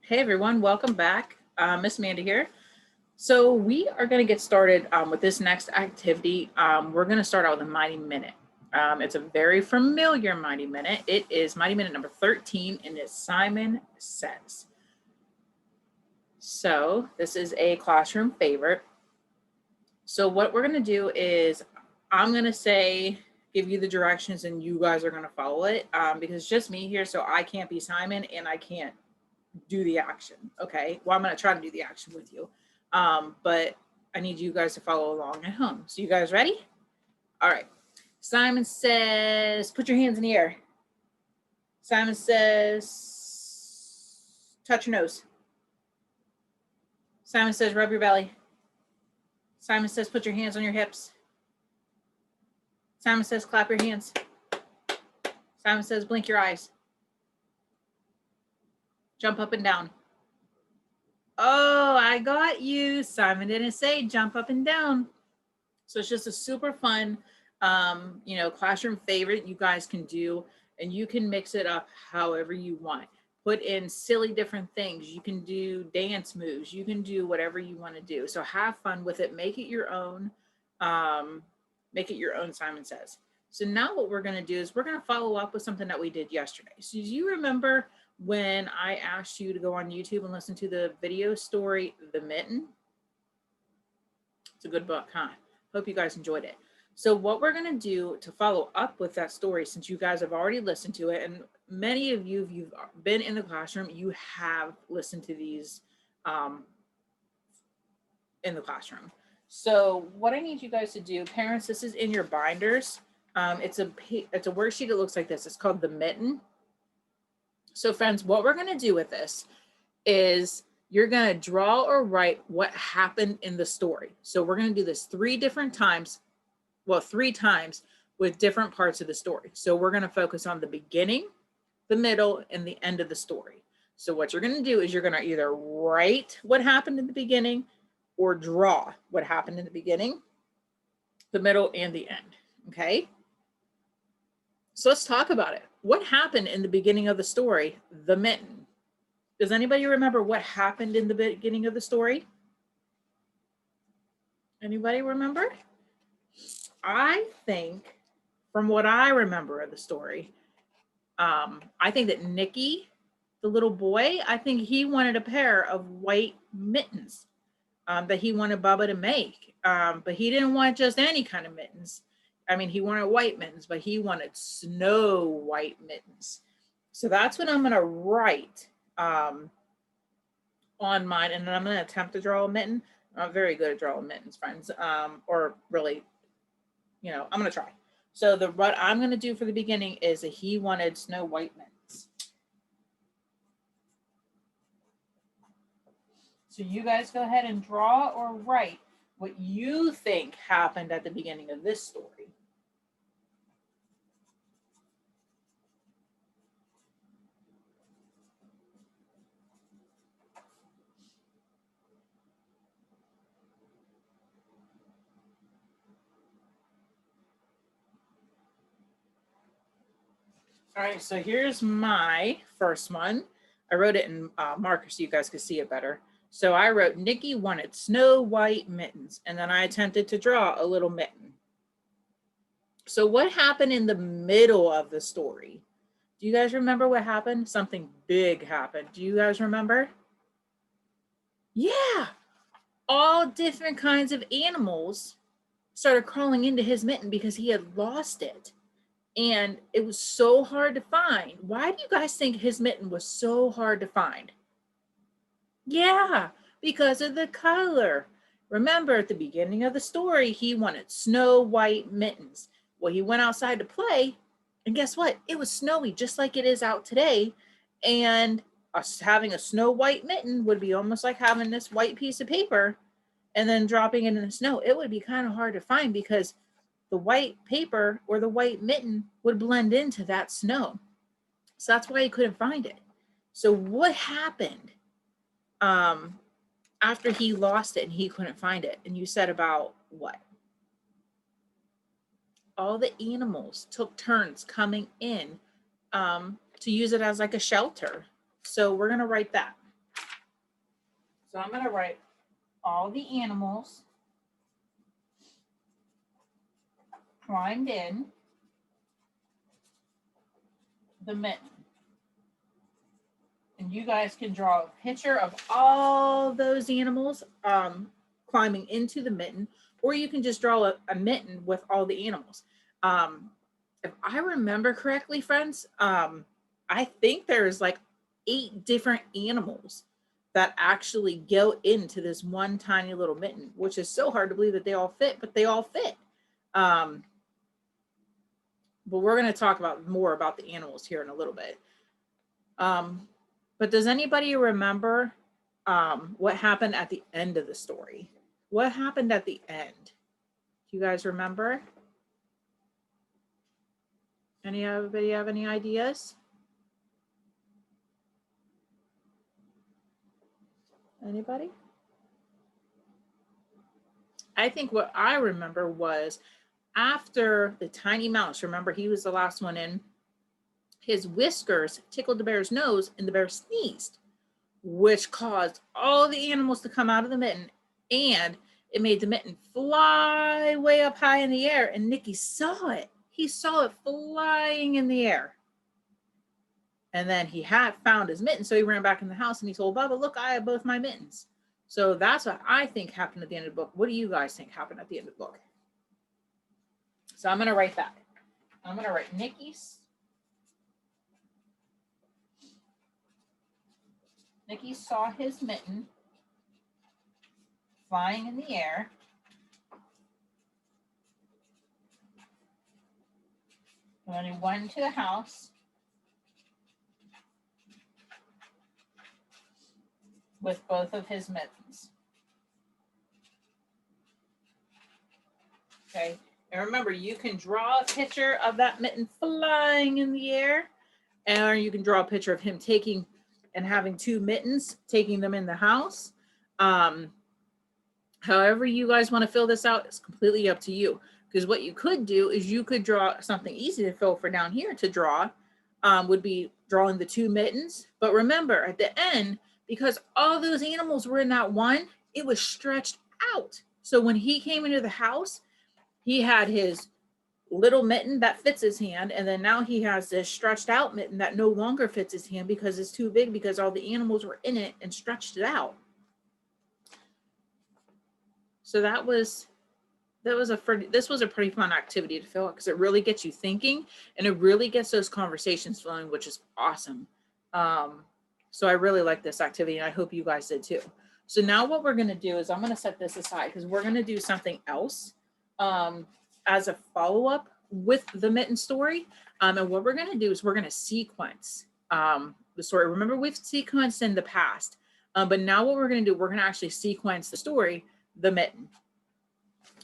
Hey everyone, welcome back. Miss Amanda here. So we are going to get started with this next activity. We're going to start out with a Mighty Minute. It's a very familiar Mighty Minute. It is Mighty Minute number 13 and it's Simon Says. So this is a classroom favorite. So what we're going to do is I'm going to give you the directions and you guys are going to follow it because it's just me here. So I can't be Simon and I can't do the action. Okay. Well, I'm going to try to do the action with you. But I need you guys to follow along at home. So you guys ready? All right. Simon says, put your hands in the air. Simon says, touch your nose. Simon says, rub your belly. Simon says, put your hands on your hips. Simon says, clap your hands. Simon says, blink your eyes. Jump up and down. Oh, I got you. Simon didn't say jump up and down. So it's just a super fun, classroom favorite you guys can do, and you can mix it up however you want. Put in silly different things. You can do dance moves. You can do whatever you want to do. So have fun with it. Make it your own. Make it your own, Simon Says. So now what we're going to do is we're going to follow up with something that we did yesterday. So do you remember when I asked you to go on YouTube and listen to the video story, The Mitten? It's a good book, huh? Hope you guys enjoyed it. So what we're going to do to follow up with that story, since you guys have already listened to it, and many of you, if you've been in the classroom, you have listened to these in the classroom. So what I need you guys to do, parents, this is in your binders. It's a worksheet. It looks like this. It's called The Mitten. So friends, what we're going to do with this is you're going to draw or write what happened in the story. So we're going to do this three times with different parts of the story. So we're going to focus on the beginning, the middle, and the end of the story. So what you're going to do is you're going to either write what happened in the beginning or draw what happened in the beginning, the middle, and the end. Okay? So let's talk about it. What happened in the beginning of the story, The Mitten? Does anybody remember what happened in the beginning of the story? Anybody remember? I think, from what I remember of the story, I think that Nicky, the little boy, I think he wanted a pair of white mittens that he wanted Bubba to make. But he didn't want just any kind of mittens. I mean, he wanted white mittens, but he wanted snow white mittens. So that's what I'm going to write on mine. And then I'm going to attempt to draw a mitten. I'm very good at drawing mittens, friends. Or really, I'm going to try. So what I'm going to do for the beginning is that he wanted snow white mittens. So you guys go ahead and draw or write what you think happened at the beginning of this story. All right, so here's my first one. I wrote it in marker so you guys could see it better. So I wrote, Nicky wanted snow white mittens, and then I attempted to draw a little mitten. So what happened in the middle of the story? Do you guys remember what happened? Something big happened. Do you guys remember? Yeah, all different kinds of animals started crawling into his mitten because he had lost it. And it was so hard to find. Why do you guys think his mitten was so hard to find? Yeah, because of the color. Remember, at the beginning of the story, he wanted snow white mittens. Well, he went outside to play, and guess what? It was snowy, just like it is out today. And having a snow white mitten would be almost like having this white piece of paper and then dropping it in the snow. It would be kind of hard to find because the white paper or the white mitten would blend into that snow. So that's why he couldn't find it. So what happened after he lost it and he couldn't find it? And you said about what? All the animals took turns coming in to use it as like a shelter. So we're going to write that. So I'm going to write all the animals climbed in the mitten. And you guys can draw a picture of all those animals climbing into the mitten, or you can just draw a mitten with all the animals. If I remember correctly, friends, I think there's like 8 different animals that actually go into this one tiny little mitten, which is so hard to believe that they all fit, but they all fit. But we're going to talk more about the animals here in a little bit. But does anybody remember what happened at the end of the story? What happened at the end? Do you guys remember? Anybody have any ideas? Anybody? I think what I remember was after the tiny mouse, remember he was the last one in, his whiskers tickled the bear's nose and the bear sneezed, which caused all the animals to come out of the mitten, and it made the mitten fly way up high in the air, and Nicky saw it. He saw it flying in the air. And then he had found his mitten, so he ran back in the house and he told Bubba, look, I have both my mittens. So that's what I think happened at the end of the book. What do you guys think happened at the end of the book? So I'm going to write that. I'm going to write Nicky's. Nicky saw his mitten flying in the air. And then he went into the house with both of his mittens. Okay, and remember, you can draw a picture of that mitten flying in the air, or you can draw a picture of him taking and having 2 mittens, taking them in the house. However you guys want to fill this out, it's completely up to you. Because what you could do is you could draw something easy to fill for down here to draw, would be drawing the 2 mittens. But remember, at the end, because all those animals were in that one, it was stretched out. So when he came into the house, he had his little mitten that fits his hand, and then now he has this stretched out mitten that no longer fits his hand because it's too big, because all the animals were in it and stretched it out. So this was a pretty fun activity to fill out, because it really gets you thinking and it really gets those conversations flowing, which is awesome. So I really like this activity, and I hope you guys did too. So now what we're going to do is I'm going to set this aside, because we're going to do something else as a follow-up with the mitten story. And what we're going to do is we're going to sequence the story. Remember, we've sequenced in the past, but now what we're going to do, we're going to actually sequence the story, the mitten.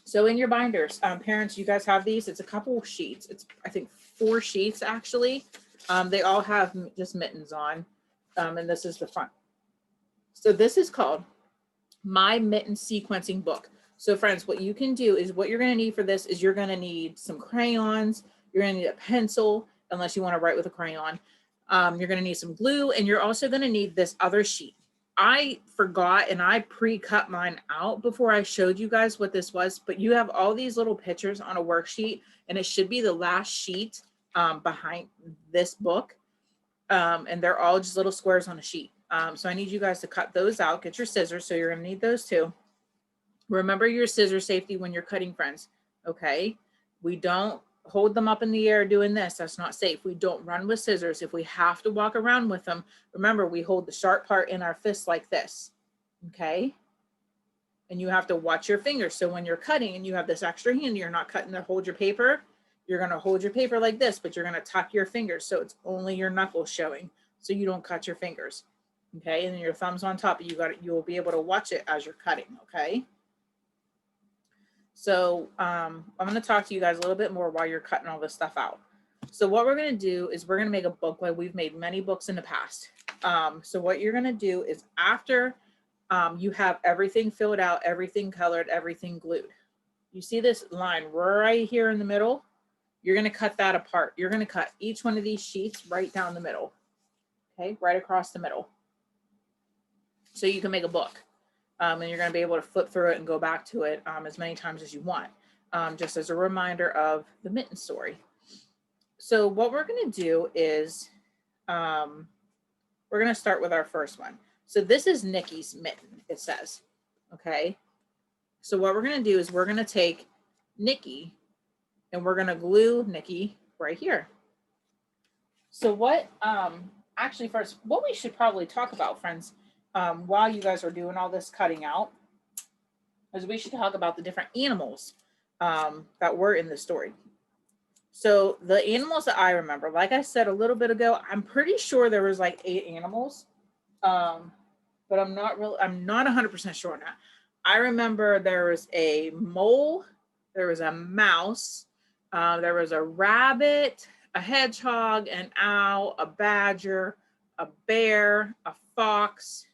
So in your binders, parents, you guys have these. It's a couple of sheets. It's, I think, 4 sheets actually. They all have just mittens on, and this is the front. So this is called My Mitten Sequencing Book. So friends, what you can do is, what you're going to need for this is you're going to need some crayons. You're going to need a pencil, unless you want to write with a crayon. You're going to need some glue, and you're also going to need this other sheet. I forgot, and I pre-cut mine out before I showed you guys what this was, but you have all these little pictures on a worksheet, and it should be the last sheet behind this book. And they're all just little squares on a sheet. So I need you guys to cut those out. Get your scissors. So you're going to need those too. Remember your scissor safety when you're cutting, friends. Okay. We don't hold them up in the air doing this. That's not safe. We don't run with scissors. If we have to walk around with them, remember, we hold the sharp part in our fist like this. Okay. And you have to watch your fingers. So when you're cutting and you have this extra hand, you're not cutting to hold your paper. You're going to hold your paper like this, but you're going to tuck your fingers. So it's only your knuckles showing, so you don't cut your fingers. Okay. And then your thumb's on top, you'll be able to watch it as you're cutting. Okay. So I'm going to talk to you guys a little bit more while you're cutting all this stuff out. So what we're going to do is we're going to make a book, like we've made many books in the past. So what you're going to do is, after you have everything filled out, everything colored, everything glued, you see this line right here in the middle? You're going to cut that apart. You're going to cut each one of these sheets right down the middle. Okay, right across the middle. So you can make a book. And you're going to be able to flip through it and go back to it as many times as you want, just as a reminder of the mitten story. So what we're going to do is we're going to start with our first one. So this is Nikki's mitten, it says. Okay. So what we're going to do is we're going to take Nikki and we're going to glue Nikki right here. So what, actually first, what we should probably talk about, friends, while you guys are doing all this cutting out, is we should talk about the different animals that were in the story. So the animals that I remember, like I said a little bit ago, I'm pretty sure there was like 8 animals, but I'm not 100% sure on that. I remember there was a mole, there was a mouse, there was a rabbit, a hedgehog, an owl, a badger, a bear, a fox,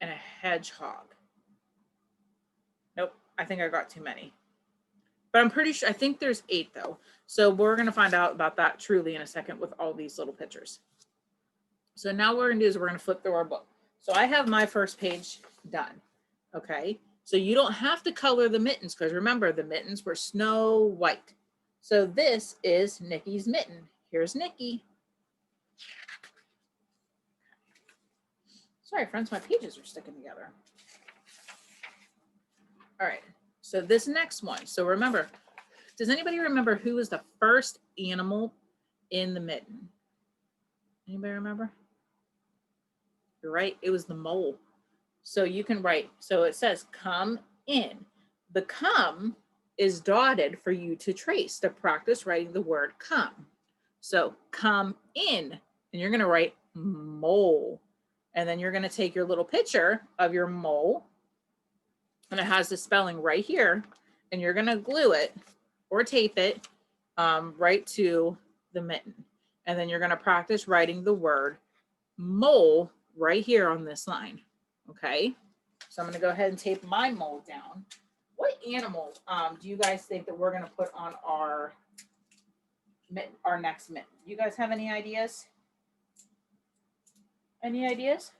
and a hedgehog. Nope, I think I got too many. But I'm pretty sure, I think there's 8 though. So we're going to find out about that truly in a second with all these little pictures. So now what we're going to do is we're going to flip through our book. So I have my first page done. Okay. So you don't have to color the mittens because remember the mittens were snow white. So this is Nikki's mitten. Here's Nikki. Sorry, friends, my pages are sticking together. All right. So this next one. So remember, does anybody remember who was the first animal in the mitten? Anybody remember? You're right. It was the mole. So you can write, so it says come in. The come is dotted for you to trace, to practice writing the word come. So come in, and you're going to write mole. And then you're going to take your little picture of your mole, and it has the spelling right here, and you're going to glue it or tape it right to the mitten. And then you're going to practice writing the word mole right here on this line. Okay, so I'm going to go ahead and tape my mole down. What animal do you guys think that we're going to put on our next mitten? You guys have any ideas? Any ideas?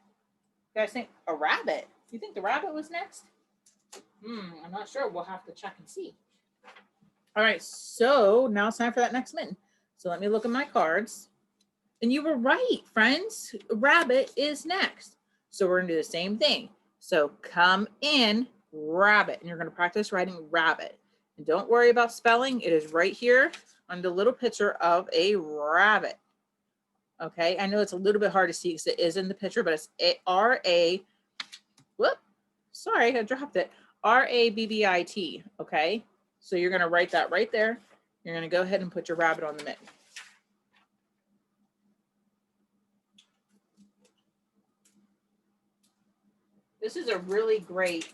You guys think a rabbit? You think the rabbit was next? I'm not sure. We'll have to check and see. All right, so now it's time for that next mitten. So let me look at my cards. And you were right, friends. Rabbit is next. So we're going to do the same thing. So come in, rabbit. And you're going to practice writing rabbit. And don't worry about spelling. It is right here on the little picture of a rabbit. Okay, I know it's a little bit hard to see because it is in the picture, but it's R-A, whoop, sorry, I dropped it. R-A-B-B-I-T, okay? So you're going to write that right there. You're going to go ahead and put your rabbit on the mitten. This is a really great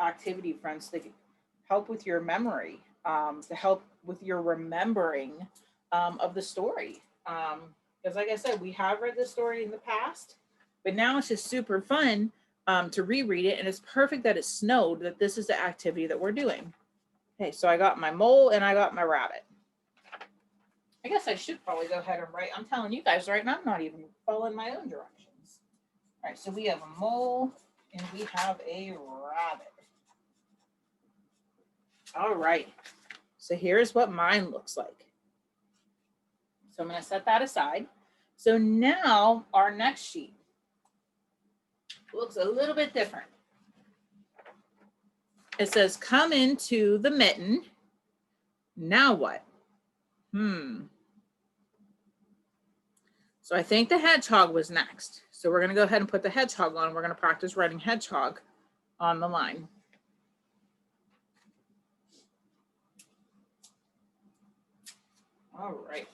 activity, friends, to help with your memory, to help with your remembering of the story. Because like I said, we have read this story in the past, but now it's just super fun to reread it. And it's perfect that it snowed, that this is the activity that we're doing. Okay, so I got my mole and I got my rabbit. I guess I should probably go ahead and write. I'm telling you guys right now, I'm not even following my own directions. All right, so we have a mole and we have a rabbit. All right, so here's what mine looks like. So I'm going to set that aside. So now our next sheet looks a little bit different. It says, come into the mitten. Now what? So I think the hedgehog was next. So we're going to go ahead and put the hedgehog on. We're going to practice writing hedgehog on the line. All right.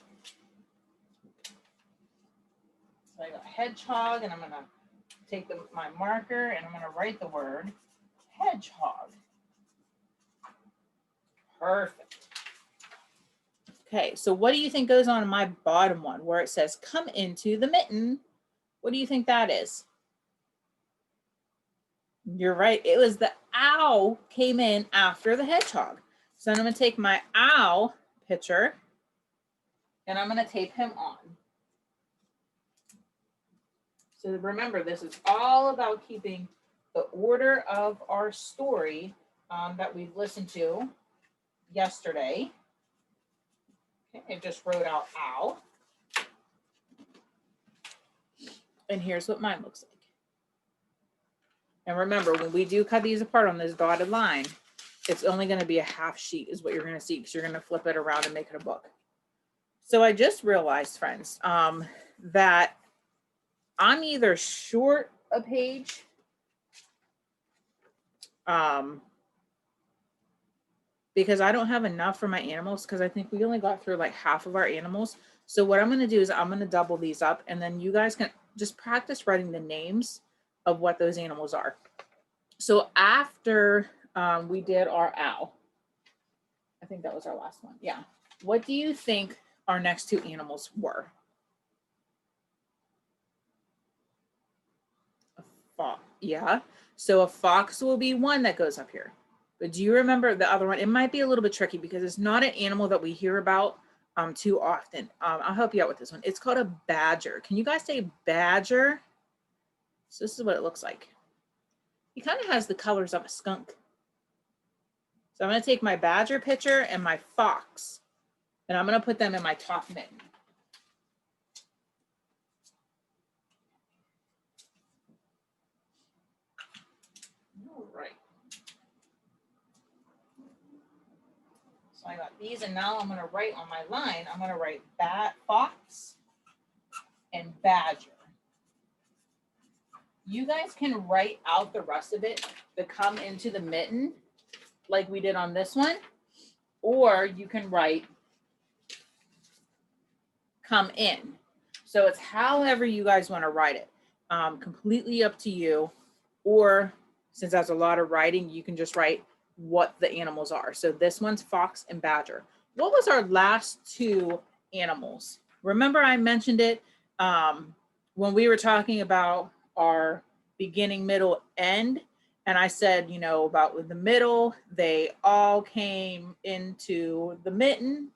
So I got hedgehog, and I'm going to take my marker, and I'm going to write the word hedgehog. Perfect. Okay, so what do you think goes on in my bottom one where it says come into the mitten? What do you think that is? You're right. It was the owl came in after the hedgehog. So I'm going to take my owl picture and I'm going to tape him on. So remember, this is all about keeping the order of our story that we've listened to yesterday. Okay, I just wrote out ow. And here's what mine looks like. And remember, when we do cut these apart on this dotted line, it's only going to be a half sheet is what you're going to see, because you're going to flip it around and make it a book. So I just realized, friends, that I'm either short a page, because I don't have enough for my animals, because I think we only got through like half of our animals. So what I'm going to do is I'm going to double these up, and then you guys can just practice writing the names of what those animals are. So after we did our owl, I think that was our last one. Yeah. What do you think our next two animals were? A fox. Yeah. So a fox will be one that goes up here. But do you remember the other one? It might be a little bit tricky because it's not an animal that we hear about too often. I'll help you out with this one. It's called a badger. Can you guys say badger? So this is what it looks like. He kind of has the colors of a skunk. So I'm going to take my badger picture and my fox, and I'm going to put them in my top mitten. All right. So I got these, and now I'm going to write on my line, I'm going to write fox and badger. You guys can write out the rest of it to come into the mitten like we did on this one, or you can write come in. So it's however you guys want to write it. Completely up to you. Or since that's a lot of writing, you can just write what the animals are. So this one's fox and badger. What was our last two animals? Remember I mentioned it when we were talking about our beginning, middle, end. And I said, you know, about with the middle, they all came into the mitten.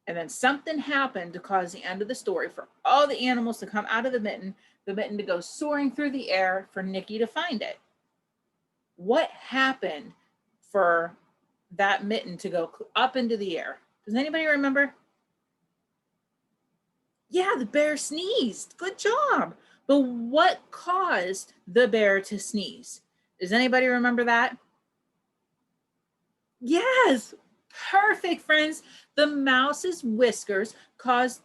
And then something happened to cause the end of the story for all the animals to come out of the mitten to go soaring through the air for Nikki to find it. What happened for that mitten to go up into the air? Does anybody remember? Yeah, the bear sneezed. Good job. But what caused the bear to sneeze? Does anybody remember that? Yes, perfect, friends. The mouse's whiskers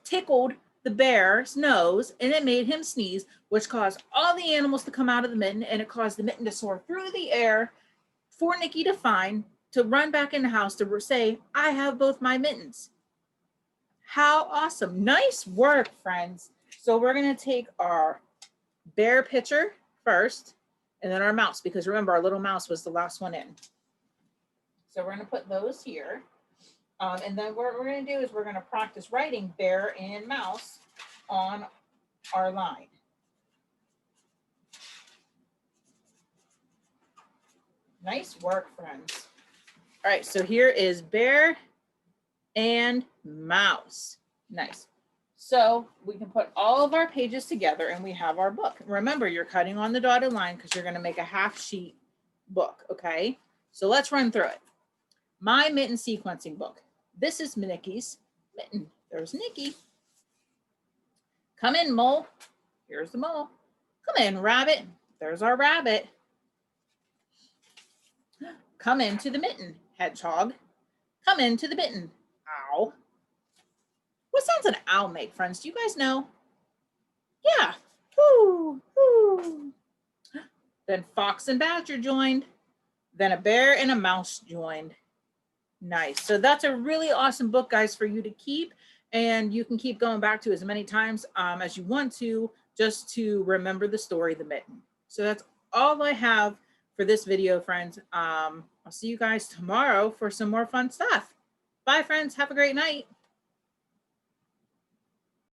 tickled the bear's nose, and it made him sneeze, which caused all the animals to come out of the mitten, and it caused the mitten to soar through the air for Nikki to find, to run back in the house to say, I have both my mittens. How awesome. Nice work, friends. So we're going to take our bear picture first, and then our mouse, because remember, our little mouse was the last one in. So we're going to put those here. And then what we're going to do is we're going to practice writing bear and mouse on our line. Nice work, friends. All right, so here is bear and mouse. Nice. So we can put all of our pages together and we have our book. Remember, you're cutting on the dotted line because you're going to make a half sheet book, okay? So let's run through it. My mitten sequencing book. This is Nikki's mitten. There's Nikki. Come in, mole. Here's the mole. Come in, rabbit. There's our rabbit. Come into the mitten, hedgehog. Come into the mitten, owl. What sounds an owl make, friends? Do you guys know? Yeah. Woo, woo. Then fox and badger joined. Then a bear and a mouse joined. Nice. So that's a really awesome book, guys, for you to keep. And you can keep going back to as many times as you want to, just to remember the story, The Mitten. So that's all I have for this video, friends. I'll see you guys tomorrow for some more fun stuff. Bye, friends. Have a great night.